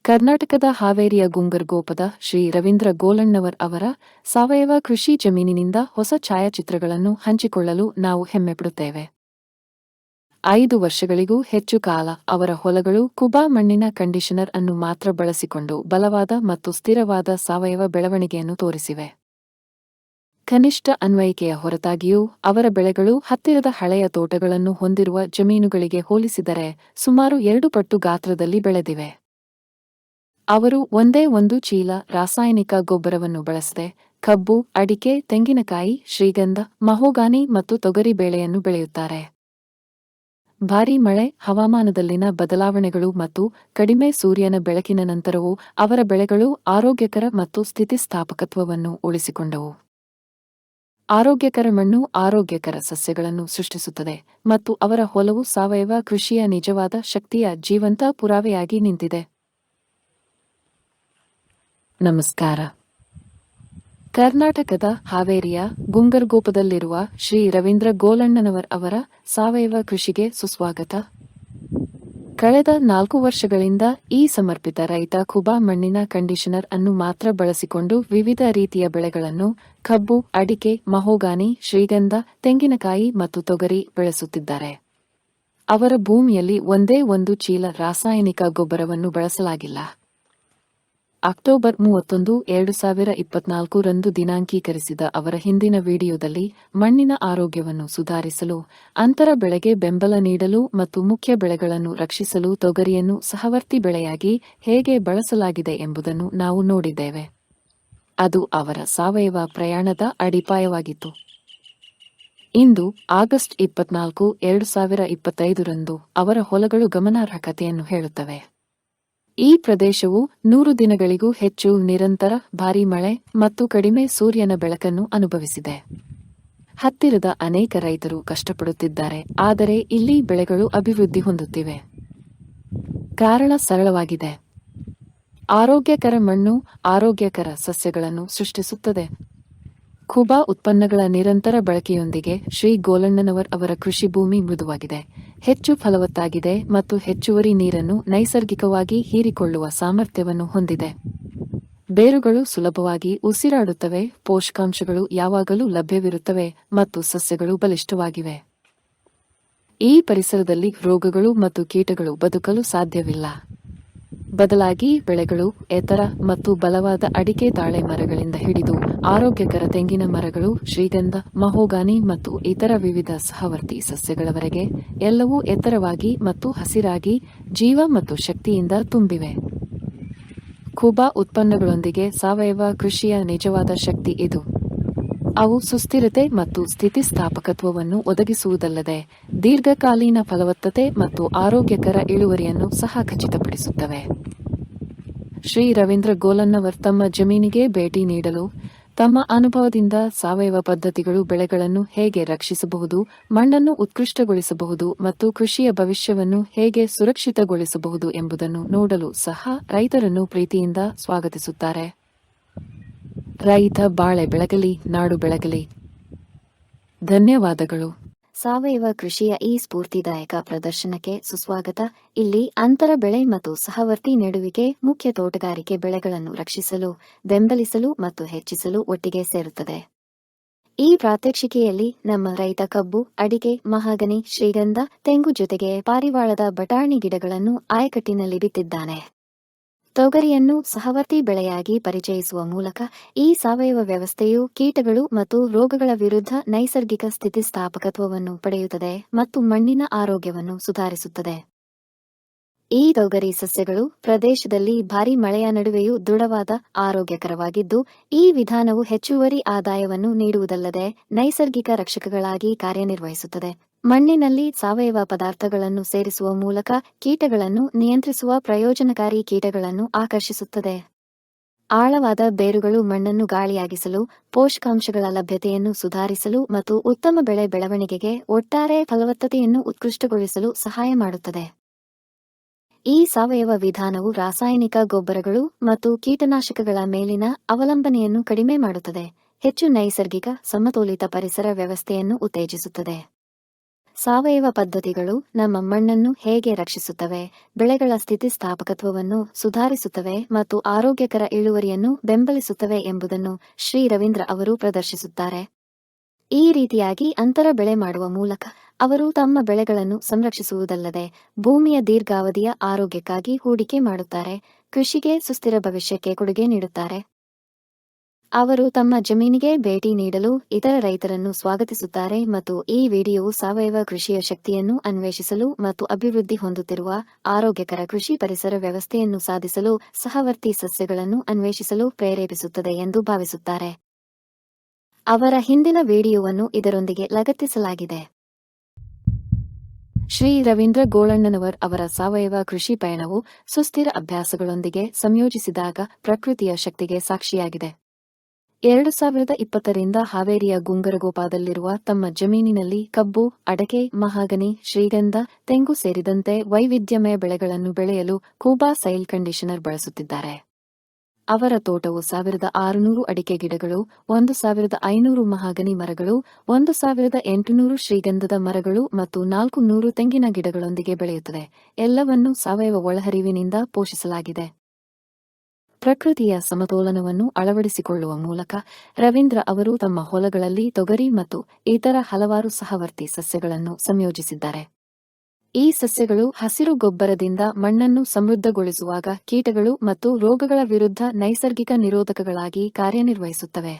ಕರ್ನಾಟಕದ ಹಾವೇರಿಯ ಗುಂಗರ್ಗೋಪದ ಶ್ರೀ ರವೀಂದ್ರ ಗೋಲಣ್ಣವರ್ ಅವರ ಸಾವಯವ ಕೃಷಿ ಜಮೀನಿನಿಂದ ಹೊಸ ಛಾಯಾಚಿತ್ರಗಳನ್ನು ಹಂಚಿಕೊಳ್ಳಲು ನಾವು ಹೆಮ್ಮೆಪಡುತ್ತೇವೆ. 5 ವರ್ಷಗಳಿಗೂ ಹೆಚ್ಚು ಕಾಲ ಅವರ ಹೊಲಗಳು ಕುಬಾ ಮಣ್ಣಿನ ಕಂಡೀಷನರ್ ಅನ್ನು ಮಾತ್ರ ಬಳಸಿಕೊಂಡು ಬಲವಾದ ಮತ್ತು ಸ್ಥಿರವಾದ ಸಾವಯವ ಬೆಳವಣಿಗೆಯನ್ನು ತೋರಿಸಿವೆ. ಕನಿಷ್ಠ ಅನ್ವಯಿಕೆಯ ಹೊರತಾಗಿಯೂ ಅವರ ಬೆಳೆಗಳು ಹತ್ತಿರದ ಹಳೆಯ ತೋಟಗಳನ್ನು ಹೊಂದಿರುವ ಜಮೀನುಗಳಿಗೆ ಹೋಲಿಸಿದರೆ ಸುಮಾರು 2 ಪಟ್ಟು ಗಾತ್ರದಲ್ಲಿ ಬೆಳೆದಿವೆ. ಅವರು ಒಂದೇ ಒಂದು ಚೀಲ ರಾಸಾಯನಿಕ ಗೊಬ್ಬರವನ್ನು ಬಳಸದೆ ಕಬ್ಬು, ಅಡಿಕೆ, ತೆಂಗಿನಕಾಯಿ, ಶ್ರೀಗಂಧ, ಮಹೋಗಾನಿ ಮತ್ತು ತೊಗರಿ ಬೇಳೆಯನ್ನು ಬೆಳೆಯುತ್ತಾರೆ. ಭಾರೀ ಮಳೆ, ಹವಾಮಾನದಲ್ಲಿನ ಬದಲಾವಣೆಗಳು ಮತ್ತು ಕಡಿಮೆ ಸೂರ್ಯನ ಬೆಳಕಿನ ನಂತರವೂ ಅವರ ಬೆಳೆಗಳು ಆರೋಗ್ಯಕರ ಮತ್ತು ಸ್ಥಿತಿಸ್ಥಾಪಕತ್ವವನ್ನು ಉಳಿಸಿಕೊಂಡವು. ಆರೋಗ್ಯಕರ ಮಣ್ಣು ಆರೋಗ್ಯಕರ ಸಸ್ಯಗಳನ್ನು ಸೃಷ್ಟಿಸುತ್ತದೆ ಮತ್ತು ಅವರ ಹೊಲವು ಸಾವಯವ ಕೃಷಿಯ ನಿಜವಾದ ಶಕ್ತಿಯ ಜೀವಂತ ಪುರಾವೆಯಾಗಿ ನಿಂತಿದೆ. ನಮಸ್ಕಾರ. ಕರ್ನಾಟಕದ ಹಾವೇರಿಯ ಗುಂಗರ್ಗೋಪದಲ್ಲಿರುವ ಶ್ರೀ ರವೀಂದ್ರ ಗೋಲಣ್ಣನವರ್ ಅವರ ಸಾವಯವ ಕೃಷಿಗೆ ಸುಸ್ವಾಗತ. ಕಳೆದ 4 ವರ್ಷಗಳಿಂದ ಈ ಸಮರ್ಪಿತ ರೈತ ಕುಬಾ ಮಣ್ಣಿನ ಕಂಡೀಷನರ್ ಅನ್ನು ಮಾತ್ರ ಬಳಸಿಕೊಂಡು ವಿವಿಧ ರೀತಿಯ ಬೆಳೆಗಳನ್ನು ಕಬ್ಬು, ಅಡಿಕೆ, ಮಹೋಗಾನಿ, ಶ್ರೀಗಂಧ, ತೆಂಗಿನಕಾಯಿ ಮತ್ತು ತೊಗರಿ ಬೆಳೆಸುತ್ತಿದ್ದಾರೆ. ಅವರ ಭೂಮಿಯಲ್ಲಿ ಒಂದೇ ಒಂದು ಚೀಲ ರಾಸಾಯನಿಕ ಗೊಬ್ಬರವನ್ನು ಬಳಸಲಾಗಿಲ್ಲ. ಅಕ್ಟೋಬರ್ 31, 2024 ರಂದು ದಿನಾಂಕೀಕರಿಸಿದ ಅವರ ಹಿಂದಿನ ವಿಡಿಯೋದಲ್ಲಿ ಮಣ್ಣಿನ ಆರೋಗ್ಯವನ್ನು ಸುಧಾರಿಸಲು, ಅಂತರ ಬೆಳೆಗೆ ಬೆಂಬಲ ನೀಡಲು ಮತ್ತು ಮುಖ್ಯ ಬೆಳೆಗಳನ್ನು ರಕ್ಷಿಸಲು ತೊಗರಿಯನ್ನು ಸಹವರ್ತಿ ಬೆಳೆಯಾಗಿ ಹೇಗೆ ಬಳಸಲಾಗಿದೆ ಎಂಬುದನ್ನು ನಾವು ನೋಡಿದ್ದೇವೆ. ಅದು ಅವರ ಸಾವಯವ ಪ್ರಯಾಣದ ಅಡಿಪಾಯವಾಗಿತ್ತು. ಇಂದು ಆಗಸ್ಟ್ 24, 2025 ರಂದು ಅವರ ಹೊಲಗಳು ಗಮನಾರ್ಹ ಕಥೆಯನ್ನು ಹೇಳುತ್ತವೆ. ಈ ಪ್ರದೇಶವು 100 ದಿನಗಳಿಗೂ ಹೆಚ್ಚು ನಿರಂತರ ಭಾರೀ ಮಳೆ ಮತ್ತು ಕಡಿಮೆ ಸೂರ್ಯನ ಬೆಳಕನ್ನು ಅನುಭವಿಸಿದೆ. ಹತ್ತಿರದ ಅನೇಕ ರೈತರು ಕಷ್ಟಪಡುತ್ತಿದ್ದಾರೆ, ಆದರೆ ಇಲ್ಲಿ ಬೆಳೆಗಳು ಅಭಿವೃದ್ಧಿ ಹೊಂದುತ್ತಿವೆ. ಕಾರಣ ಸರಳವಾಗಿದೆ. ಆರೋಗ್ಯಕರ ಮಣ್ಣು ಆರೋಗ್ಯಕರ ಸಸ್ಯಗಳನ್ನು ಸೃಷ್ಟಿಸುತ್ತದೆ. ಕುಬಾ ಉತ್ಪನ್ನಗಳ ನಿರಂತರ ಬಳಕೆಯೊಂದಿಗೆ ಶ್ರೀ ಗೋಲಣ್ಣನವರ್ ಅವರ ಕೃಷಿ ಭೂಮಿ ಮೃದುವಾಗಿದೆ, ಹೆಚ್ಚು ಫಲವತ್ತಾಗಿದೆ ಮತ್ತು ಹೆಚ್ಚುವರಿ ನೀರನ್ನು ನೈಸರ್ಗಿಕವಾಗಿ ಹೀರಿಕೊಳ್ಳುವ ಸಾಮರ್ಥ್ಯವನ್ನು ಹೊಂದಿದೆ. ಬೇರುಗಳು ಸುಲಭವಾಗಿ ಉಸಿರಾಡುತ್ತವೆ, ಪೋಷಕಾಂಶಗಳು ಯಾವಾಗಲೂ ಲಭ್ಯವಿರುತ್ತವೆ ಮತ್ತು ಸಸ್ಯಗಳು ಬಲಿಷ್ಠವಾಗಿವೆ. ಈ ಪರಿಸರದಲ್ಲಿ ರೋಗಗಳು ಮತ್ತು ಕೀಟಗಳು ಬದುಕಲು ಸಾಧ್ಯವಿಲ್ಲ. ಬದಲಾಗಿ ಬೆಳೆಗಳು ಎತ್ತರ ಮತ್ತು ಬಲವಾದ ಅಡಿಕೆ, ತಾಳೆ ಮರಗಳಿಂದ ಹಿಡಿದು ಆರೋಗ್ಯಕರ ತೆಂಗಿನ ಮರಗಳು, ಶ್ರೀಗಂಧ, ಮಹೋಗಾನಿ ಮತ್ತು ಇತರ ವಿವಿಧ ಸಹವರ್ತಿ ಸಸ್ಯಗಳವರೆಗೆ ಎಲ್ಲವೂ ಎತ್ತರವಾಗಿ ಮತ್ತು ಹಸಿರಾಗಿ ಜೀವ ಮತ್ತು ಶಕ್ತಿಯಿಂದ ತುಂಬಿವೆ. ಕುಬಾ ಉತ್ಪನ್ನಗಳೊಂದಿಗೆ ಸಾವಯವ ಕೃಷಿಯ ನಿಜವಾದ ಶಕ್ತಿ ಇದು. ಅವು ಸುಸ್ಥಿರತೆ ಮತ್ತು ಸ್ಥಿತಿಸ್ಥಾಪಕತ್ವವನ್ನು ಒದಗಿಸುವುದಲ್ಲದೆ ದೀರ್ಘಕಾಲೀನ ಫಲವತ್ತತೆ ಮತ್ತು ಆರೋಗ್ಯಕರ ಇಳುವರಿಯನ್ನು ಸಹ ಖಚಿತಪಡಿಸುತ್ತವೆ. ಶ್ರೀ ರವೀಂದ್ರ ಗೋಲಣ್ಣವರ್ ತಮ್ಮ ಜಮೀನಿಗೆ ಭೇಟಿ ನೀಡಲು, ತಮ್ಮ ಅನುಭವದಿಂದ ಸಾವಯವ ಪದ್ಧತಿಗಳು ಬೆಳೆಗಳನ್ನು ಹೇಗೆ ರಕ್ಷಿಸಬಹುದು, ಮಣ್ಣನ್ನು ಉತ್ಕೃಷ್ಟಗೊಳಿಸಬಹುದು ಮತ್ತು ಕೃಷಿಯ ಭವಿಷ್ಯವನ್ನು ಹೇಗೆ ಸುರಕ್ಷಿತಗೊಳಿಸಬಹುದು ಎಂಬುದನ್ನು ನೋಡಲು ಸಹ ರೈತರನ್ನು ಪ್ರೀತಿಯಿಂದ ಸ್ವಾಗತಿಸುತ್ತಾರೆ. ರೈತ ಬಾಳೆ ಬೆಳಗಲಿ, ನಾಡು ಬೆಳಗಲಿ. ಧನ್ಯವಾದಗಳು. ಸಾವಯವ ಕೃಷಿಯ ಈ ಸ್ಫೂರ್ತಿದಾಯಕ ಪ್ರದರ್ಶನಕ್ಕೆ ಸುಸ್ವಾಗತ. ಇಲ್ಲಿ ಅಂತರ ಬೆಳೆ ಮತ್ತು ಸಹವರ್ತಿ ನೆಡುವಿಕೆ ಮುಖ್ಯ ತೋಟಗಾರಿಕೆ ಬೆಳೆಗಳನ್ನು ರಕ್ಷಿಸಲು, ಬೆಂಬಲಿಸಲು ಮತ್ತು ಹೆಚ್ಚಿಸಲು ಒಟ್ಟಿಗೆ ಸೇರುತ್ತದೆ. ಈ ಪ್ರಾತ್ಯಕ್ಷಿಕೆಯಲ್ಲಿ ನಮ್ಮ ರೈತ ಕಬ್ಬು, ಅಡಿಕೆ, ಮಹಾಗನಿ, ಶ್ರೀಗಂಧ, ತೆಂಗು ಜೊತೆಗೆ ಪಾರಿವಾಳದ ಬಟಾಣಿ ಗಿಡಗಳನ್ನು ಆಯಕಟ್ಟಿನಲ್ಲಿ ಬಿತ್ತಿದ್ದಾನೆ. ತೊಗರಿಯನ್ನು ಸಹವರ್ತಿ ಬೆಳೆಯಾಗಿ ಪರಿಚಯಿಸುವ ಮೂಲಕ ಈ ಸಾವಯವ ವ್ಯವಸ್ಥೆಯು ಕೀಟಗಳು ಮತ್ತು ರೋಗಗಳ ವಿರುದ್ಧ ನೈಸರ್ಗಿಕ ಸ್ಥಿತಿಸ್ಥಾಪಕತ್ವವನ್ನು ಪಡೆಯುತ್ತದೆ ಮತ್ತು ಮಣ್ಣಿನ ಆರೋಗ್ಯವನ್ನು ಸುಧಾರಿಸುತ್ತದೆ. ಈ ತೊಗರಿ ಸಸ್ಯಗಳು ಪ್ರದೇಶದಲ್ಲಿ ಭಾರೀ ಮಳೆಯ ನಡುವೆಯೂ ದೃಢವಾದ, ಆರೋಗ್ಯಕರವಾಗಿದ್ದು, ಈ ವಿಧಾನವು ಹೆಚ್ಚುವರಿ ಆದಾಯವನ್ನು ನೀಡುವುದಲ್ಲದೆ ನೈಸರ್ಗಿಕ ರಕ್ಷಕಗಳಾಗಿ ಕಾರ್ಯನಿರ್ವಹಿಸುತ್ತದೆ. ಮಣ್ಣಿನಲ್ಲಿ ಸಾವಯವ ಪದಾರ್ಥಗಳನ್ನು ಸೇರಿಸುವ ಮೂಲಕ ಕೀಟಗಳನ್ನು ನಿಯಂತ್ರಿಸುವ ಪ್ರಯೋಜನಕಾರಿ ಕೀಟಗಳನ್ನು ಆಕರ್ಷಿಸುತ್ತದೆ. ಆಳವಾದ ಬೇರುಗಳು ಮಣ್ಣನ್ನು ಗಾಳಿಯಾಗಿಸಲು, ಪೋಷಕಾಂಶಗಳ ಲಭ್ಯತೆಯನ್ನು ಸುಧಾರಿಸಲು ಮತ್ತು ಉತ್ತಮ ಬೆಳೆ ಬೆಳವಣಿಗೆಗೆ ಒಟ್ಟಾರೆ ಫಲವತ್ತತೆಯನ್ನು ಉತ್ಕೃಷ್ಟಗೊಳಿಸಲು ಸಹಾಯ ಮಾಡುತ್ತದೆ. ಈ ಸಾವಯವ ವಿಧಾನವು ರಾಸಾಯನಿಕ ಗೊಬ್ಬರಗಳು ಮತ್ತು ಕೀಟನಾಶಕಗಳ ಮೇಲಿನ ಅವಲಂಬನೆಯನ್ನು ಕಡಿಮೆ ಮಾಡುತ್ತದೆ, ಹೆಚ್ಚು ನೈಸರ್ಗಿಕ ಸಮತೋಲಿತ ಪರಿಸರ ವ್ಯವಸ್ಥೆಯನ್ನು ಉತ್ತೇಜಿಸುತ್ತದೆ. ಸಾವಯವ ಪದ್ಧತಿಗಳು ನಮ್ಮ ಮಣ್ಣನ್ನು ಹೇಗೆ ರಕ್ಷಿಸುತ್ತವೆ, ಬೆಳೆಗಳ ಸ್ಥಿತಿಸ್ಥಾಪಕತ್ವವನ್ನು ಸುಧಾರಿಸುತ್ತವೆ ಮತ್ತು ಆರೋಗ್ಯಕರ ಇಳುವರಿಯನ್ನು ಬೆಂಬಲಿಸುತ್ತವೆ ಎಂಬುದನ್ನು ಶ್ರೀ ರವೀಂದ್ರ ಅವರು ಪ್ರದರ್ಶಿಸುತ್ತಾರೆ. ಈ ರೀತಿಯಾಗಿ ಅಂತರ ಬೆಳೆ ಮಾಡುವ ಮೂಲಕ ಅವರು ತಮ್ಮ ಬೆಳೆಗಳನ್ನು ಸಂರಕ್ಷಿಸುವುದಲ್ಲದೆ ಭೂಮಿಯ ದೀರ್ಘಾವಧಿಯ ಆರೋಗ್ಯಕ್ಕಾಗಿ ಹೂಡಿಕೆ ಮಾಡುತ್ತಾರೆ, ಕೃಷಿಗೆ ಸುಸ್ಥಿರ ಭವಿಷ್ಯಕ್ಕೆ ಕೊಡುಗೆ ನೀಡುತ್ತಾರೆ. ಅವರು ತಮ್ಮ ಜಮೀನಿಗೆ ಭೇಟಿ ನೀಡಲು ಇತರ ರೈತರನ್ನು ಸ್ವಾಗತಿಸುತ್ತಾರೆ ಮತ್ತು ಈ ವಿಡಿಯೋವು ಸಾವಯವ ಕೃಷಿಯ ಶಕ್ತಿಯನ್ನು ಅನ್ವೇಷಿಸಲು ಮತ್ತು ಅಭಿವೃದ್ಧಿ ಹೊಂದುತ್ತಿರುವ ಆರೋಗ್ಯಕರ ಕೃಷಿ ಪರಿಸರ ವ್ಯವಸ್ಥೆಯನ್ನು ಸಾಧಿಸಲು ಸಹವರ್ತಿ ಸಸ್ಯಗಳನ್ನು ಅನ್ವೇಷಿಸಲು ಪ್ರೇರೇಪಿಸುತ್ತದೆ ಎಂದು ಭಾವಿಸುತ್ತಾರೆ. ಅವರ ಹಿಂದಿನ ವಿಡಿಯೋವನ್ನು ಇದರೊಂದಿಗೆ ಲಗತ್ತಿಸಲಾಗಿದೆ. ಶ್ರೀ ರವೀಂದ್ರ ಗೋಳಣ್ಣನವರ್ ಅವರ ಸಾವಯವ ಕೃಷಿ ಪಯಣವು ಸುಸ್ಥಿರ ಅಭ್ಯಾಸಗಳೊಂದಿಗೆ ಸಂಯೋಜಿಸಿದಾಗ ಪ್ರಕೃತಿಯ ಶಕ್ತಿಗೆ ಸಾಕ್ಷಿಯಾಗಿದೆ. 2020ರಿಂದ ಹಾವೇರಿಯ ಗುಂಗರಗೋಪಾದಲ್ಲಿರುವ ತಮ್ಮ ಜಮೀನಿನಲ್ಲಿ ಕಬ್ಬು, ಅಡಕೆ, ಮಹಾಗನಿ, ಶ್ರೀಗಂಧ, ತೆಂಗು ಸೇರಿದಂತೆ ವೈವಿಧ್ಯಮಯ ಬೆಳೆಗಳನ್ನು ಬೆಳೆಯಲು ಕೂಬಾ ಸೈಲ್ ಕಂಡೀಷನರ್ ಬಳಸುತ್ತಿದ್ದಾರೆ. ಅವರ ತೋಟವು 1600 ಅಡಿಕೆ ಗಿಡಗಳು, 1500 ಮಹಾಗನಿ ಮರಗಳು, 1800 ಶ್ರೀಗಂಧದ ಮರಗಳು ಮತ್ತು 400 ತೆಂಗಿನ ಗಿಡಗಳೊಂದಿಗೆ ಬೆಳೆಯುತ್ತದೆ. ಎಲ್ಲವನ್ನೂ ಸಾವಯವ ಒಳಹರಿವಿನಿಂದ ಪೋಷಿಸಲಾಗಿದೆ. ಪ್ರಕೃತಿಯ ಸಮತೋಲನವನ್ನು ಅಳವಡಿಸಿಕೊಳ್ಳುವ ಮೂಲಕ ರವೀಂದ್ರ ಅವರು ತಮ್ಮ ಹೊಲಗಳಲ್ಲಿ ತೊಗರಿ ಮತ್ತು ಇತರ ಹಲವಾರು ಸಹವರ್ತಿ ಸಸ್ಯಗಳನ್ನು ಸಂಯೋಜಿಸಿದ್ದಾರೆ. ಈ ಸಸ್ಯಗಳು ಹಸಿರು ಗೊಬ್ಬರದಿಂದ ಮಣ್ಣನ್ನು ಸಮೃದ್ಧಗೊಳಿಸುವಾಗ ಕೀಟಗಳು ಮತ್ತು ರೋಗಗಳ ವಿರುದ್ಧ ನೈಸರ್ಗಿಕ ನಿರೋಧಕಗಳಾಗಿ ಕಾರ್ಯನಿರ್ವಹಿಸುತ್ತವೆ.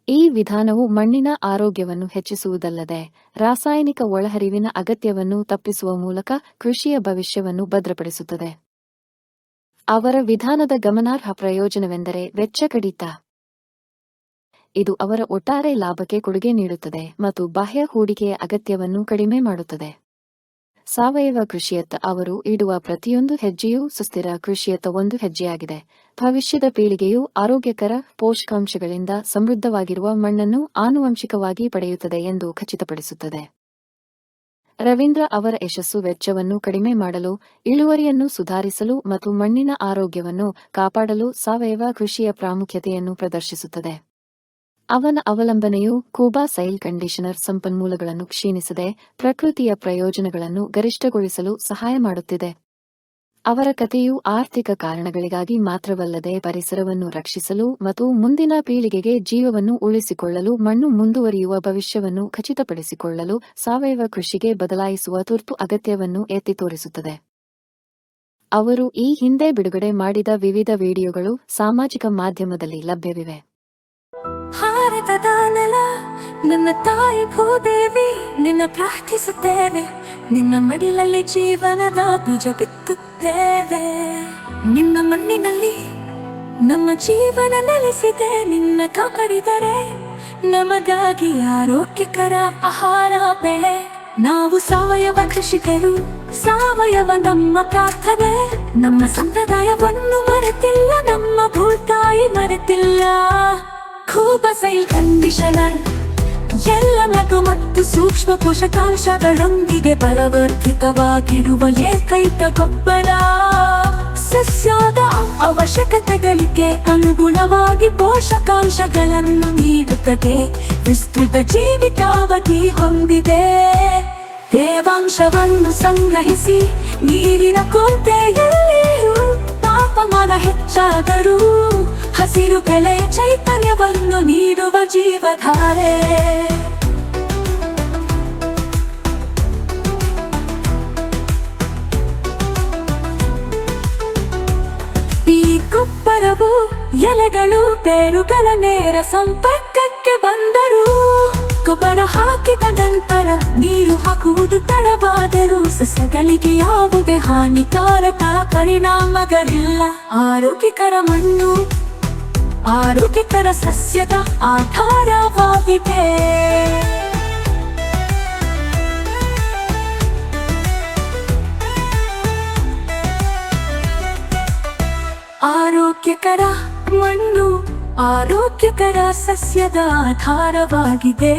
ಈ ವಿಧಾನವು ಮಣ್ಣಿನ ಆರೋಗ್ಯವನ್ನು ಹೆಚ್ಚಿಸುವುದಲ್ಲದೆ ರಾಸಾಯನಿಕ ಒಳಹರಿವಿನ ಅಗತ್ಯವನ್ನು ತಪ್ಪಿಸುವ ಮೂಲಕ ಕೃಷಿಯ ಭವಿಷ್ಯವನ್ನು ಭದ್ರಪಡಿಸುತ್ತದೆ. ಅವರ ವಿಧಾನದ ಗಮನಾರ್ಹ ಪ್ರಯೋಜನವೆಂದರೆ ವೆಚ್ಚ ಕಡಿತ. ಇದು ಅವರ ಒಟ್ಟಾರೆ ಲಾಭಕ್ಕೆ ಕೊಡುಗೆ ನೀಡುತ್ತದೆ ಮತ್ತು ಬಾಹ್ಯ ಹೂಡಿಕೆಯ ಅಗತ್ಯವನ್ನು ಕಡಿಮೆ ಮಾಡುತ್ತದೆ. ಸಾವಯವ ಕೃಷಿಯತ್ತ ಅವರು ಇಡುವ ಪ್ರತಿಯೊಂದು ಹೆಜ್ಜೆಯೂ ಸುಸ್ಥಿರ ಕೃಷಿಯತ್ತ ಒಂದು ಹೆಜ್ಜೆಯಾಗಿದೆ. ಭವಿಷ್ಯದ ಪೀಳಿಗೆಯು ಆರೋಗ್ಯಕರ ಪೋಷಕಾಂಶಗಳಿಂದ ಸಮೃದ್ಧವಾಗಿರುವ ಮಣ್ಣನ್ನು ಆನುವಂಶಿಕವಾಗಿ ಪಡೆಯುತ್ತದೆ ಎಂದು ಖಚಿತಪಡಿಸುತ್ತದೆ. ರವೀಂದ್ರ ಅವರ ಯಶಸ್ಸು ವೆಚ್ಚವನ್ನು ಕಡಿಮೆ ಮಾಡಲು, ಇಳುವರಿಯನ್ನು ಸುಧಾರಿಸಲು ಮತ್ತು ಮಣ್ಣಿನ ಆರೋಗ್ಯವನ್ನು ಕಾಪಾಡಲು ಸಾವಯವ ಕೃಷಿಯ ಪ್ರಾಮುಖ್ಯತೆಯನ್ನು ಪ್ರದರ್ಶಿಸುತ್ತದೆ. ಅವನ ಅವಲಂಬನೆಯು ಕೂಬಾ ಸೈಲ್ ಕಂಡೀಷನರ್ ಸಂಪನ್ಮೂಲಗಳನ್ನು ಕ್ಷೀಣಿಸದೆ ಪ್ರಕೃತಿಯ ಪ್ರಯೋಜನಗಳನ್ನು ಗರಿಷ್ಠಗೊಳಿಸಲು ಸಹಾಯ ಮಾಡುತ್ತಿದೆ. ಅವರ ಕಥೆಯು ಆರ್ಥಿಕ ಕಾರಣಗಳಿಗಾಗಿ ಮಾತ್ರವಲ್ಲದೆ ಪರಿಸರವನ್ನು ರಕ್ಷಿಸಲು ಮತ್ತು ಮುಂದಿನ ಪೀಳಿಗೆಗೆ ಜೀವವನ್ನು ಉಳಿಸಿಕೊಳ್ಳಲು ಮಣ್ಣು ಮುಂದುವರಿಯುವ ಭವಿಷ್ಯವನ್ನು ಖಚಿತಪಡಿಸಿಕೊಳ್ಳಲು ಸಾವಯವ ಕೃಷಿಗೆ ಬದಲಾಯಿಸುವ ತುರ್ತು ಅಗತ್ಯವನ್ನು ಎತ್ತಿ ತೋರಿಸುತ್ತದೆ. ಅವರು ಈ ಹಿಂದೆ ಬಿಡುಗಡೆ ಮಾಡಿದ ವಿವಿಧ ವಿಡಿಯೋಗಳು ಸಾಮಾಜಿಕ ಮಾಧ್ಯಮದಲ್ಲಿ ಲಭ್ಯವಿವೆ. ಭಾರತದ ನೆಲ ನನ್ನ ತಾಯಿ ಭೂದೇವಿ, ನಿನ್ನ ಪ್ರಾರ್ಥಿಸುತ್ತೇವೆ, ನಿನ್ನ ಮಡಿಲಲ್ಲಿ ಜೀವನದ ಬೀಜ ಬಿತ್ತುತ್ತೇವೆ. ನಿನ್ನ ಮಣ್ಣಿನಲ್ಲಿ ನಮ್ಮ ಜೀವನ ನೆಲೆಸಿದೆ, ನಿನ್ನ ಕಾಪಾಡಿದರೆ ನಮಗಾಗಿ ಆರೋಗ್ಯಕರ ಆಹಾರ ಬೆಳೆ. ನಾವು ಸಾವಯವ ಕೃಷಿಕರು, ಸಾವಯವ ನಮ್ಮ ಪ್ರಾರ್ಥನೆ. ನಮ್ಮ ಸಂಪ್ರದಾಯವನ್ನು ಮರೆತಿಲ್ಲ, ನಮ್ಮ ಭೂತಾಯಿ ಮರೆತಿಲ್ಲ. ಕೂಬಾ ಸೈಲ್ ಕಂಡೀಷನರ್ ಎಲ್ಲ ಲಘು ಮತ್ತು ಸೂಕ್ಷ್ಮ ಪೋಷಕಾಂಶಗಳೊಂದಿಗೆ ಬಲವರ್ಧಿತವಾಗಿರುವ ಏಕೈಕ ಗೊಬ್ಬರ. ಸಸ್ಯದ ಅವಶ್ಯಕತೆಗಳಿಗೆ ಅನುಗುಣವಾಗಿ ಪೋಷಕಾಂಶಗಳನ್ನು ನೀಡುತ್ತದೆ. ವಿಸ್ತೃತ ಜೀವಿತಾವಧಿ ಹೊಂದಿದೆ. ತೇವಾಂಶವನ್ನು ಸಂಗ್ರಹಿಸಿ ನೀರಿನ ಕೊರತೆಯಲ್ಲಿಯೂ ತಾಪಮಾನ ಹೆಚ್ಚಾದರೂ ಹಸಿರು ಬೆಳೆಯ ಚೈತನ್ಯವನ್ನು ನೀಡುವ ಜೀವಧಾರೆ. ಈ ಗೊಬ್ಬರವು ಎಲೆಗಳು ಬೇರುಗಳ ನೇರ ಸಂಪರ್ಕಕ್ಕೆ ಬಂದರೂ ಗೊಬ್ಬರ ಹಾಕಿದ ನಂತರ ನೀರು ಹಾಕುವುದು ತಡವಾದರೂ ಸಸ್ಯಗಳಿಗೆ ಯಾವುದೇ ಹಾನಿಕಾರಕ ಪರಿಣಾಮಗಳಿಲ್ಲ. ಆರೋಗ್ಯಕರ ಮಣ್ಣು ಆರೋಗ್ಯಕರ ಸಸ್ಯದ ಆಧಾರವಾಗಿದೆ. ಆರೋಗ್ಯಕರ ಮಣ್ಣು ಆರೋಗ್ಯಕರ ಸಸ್ಯದ ಆಧಾರವಾಗಿದೆ.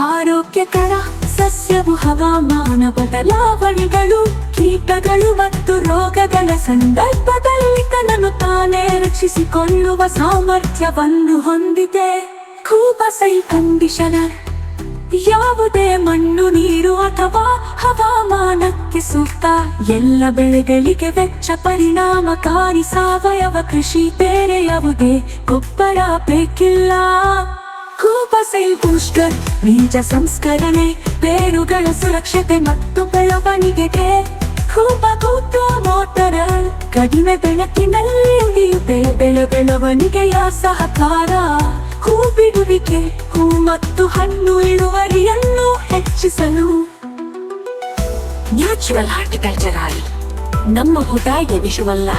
ಆರೋಗ್ಯಕರ ಸಸ್ಯವು ಹವಾಮಾನ ಬದಲಾವಣೆಗಳು, ಕೀಟಗಳು ಮತ್ತು ರೋಗಗಳ ಸಂದರ್ಭದಲ್ಲಿ ತನ್ನನ್ನು ತಾನೇ ರಕ್ಷಿಸಿಕೊಳ್ಳುವ ಸಾಮರ್ಥ್ಯವನ್ನು ಹೊಂದಿದೆ. ಕೂಪಸೈ ಕಂಡೀಷನರ್ ಯಾವುದೇ ಮಣ್ಣು ನೀರು ಅಥವಾ ಹವಾಮಾನಕ್ಕೆ ಸೂಕ್ತ ಎಲ್ಲ ಬೆಳೆಗಳಿಗೆ ವೆಚ್ಚ ಪರಿಣಾಮಕಾರಿ ಸಾವಯವ ಕೃಷಿ ಬೇರೆ ಯಾವುದೇ ಗೊಬ್ಬರ ಬೇಕಿಲ್ಲ ಕೂಪಸೈಲ್ ಬೂಸ್ಟರ್ ಬೀಜ ಸಂಸ್ಕರಣೆ ಬೇರುಗಳ ಸುರಕ್ಷತೆ ಮತ್ತು ಬೆಳವಣಿಗೆಗೆ ಕೂಪಕೂಟ ಮೋಟರ್ ಕಡಿಮೆ ಬೆಳಕಿನಲ್ಲಿ ಉಳಿಯುತ್ತೆ ಬೆಳವಣಿಗೆಯ ಸಹಕಾರ ಹೂ ಬಿಡುವಿಕೆ ಹೂ ಮತ್ತು ಹಣ್ಣು ಇಳುವರಿಯನ್ನು ಹೆಚ್ಚಿಸಲು ನ್ಯಾಚುರಲ್ ಹಾರ್ಟಿಕಲ್ಚರ್ ಆಯಿಲ್ ನಮ್ಮ ಊಟಗೆ ವಿಷವಲ್ಲ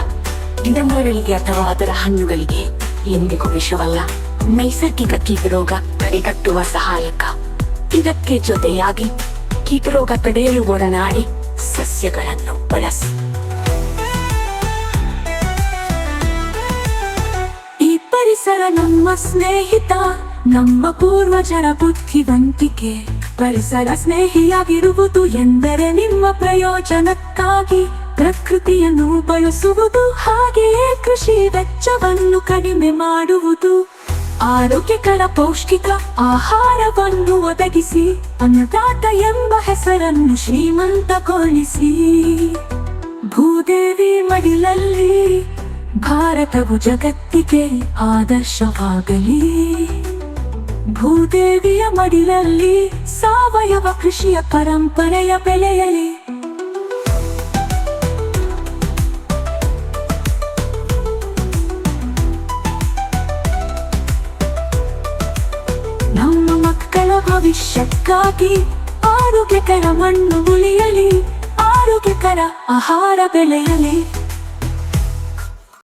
ಗಿಡಮರಗಳಿಗೆ ಅಥವಾ ಅದರ ಹಣ್ಣುಗಳಿಗೆ ಎಂದಿಗೂ ವಿಷವಲ್ಲ ನೈಸರ್ಗಿಕ ಕೀಟರೋಗ ತಡೆಗಟ್ಟುವ ಸಹಾಯಕ ಇದಕ್ಕೆ ಜೊತೆಯಾಗಿ ಕೀಟರೋಗ ತಡೆಯಲು ಒಡನಾಡಿ ಸಸ್ಯಗಳನ್ನು ಬಳಸಿ ಈ ಪರಿಸರ ನಮ್ಮ ಸ್ನೇಹಿತ ನಮ್ಮ ಪೂರ್ವಜರ ಬುದ್ಧಿವಂತಿಕೆ ಪರಿಸರ ಸ್ನೇಹಿಯಾಗಿರುವುದು ಎಂದರೆ ನಿಮ್ಮ ಪ್ರಯೋಜನಕ್ಕಾಗಿ ಪ್ರಕೃತಿಯನ್ನು ಬಳಸುವುದು ಹಾಗೆಯೇ ಕೃಷಿ ವೆಚ್ಚವನ್ನು ಕಡಿಮೆ ಮಾಡುವುದು ಆರೋಗ್ಯಕರ ಪೌಷ್ಟಿಕ ಆಹಾರವನ್ನು ಒದಗಿಸಿ ಅನ್ನದಾತ ಎಂಬ ಹೆಸರನ್ನು ಶ್ರೀಮಂತಗೊಳಿಸಿ ಭೂದೇವಿ ಮಡಿಲಲ್ಲಿ ಭಾರತವು ಜಗತ್ತಿಗೆ ಆದರ್ಶವಾಗಲಿ ಭೂದೇವಿಯ ಮಡಿಲಲ್ಲಿ ಸಾವಯವ ಕೃಷಿಯ ಪರಂಪರೆಯ ಬೆಳೆಯಲಿ ನಮ್ಮ ಮಕ್ಕಳ ಭವಿಷ್ಯಕ್ಕಾಗಿ ಆರೋಗ್ಯಕರ ಮಣ್ಣು ಉಳಿಯಲಿ ಆರೋಗ್ಯಕರ ಆಹಾರ ಬೆಳೆಯಲಿ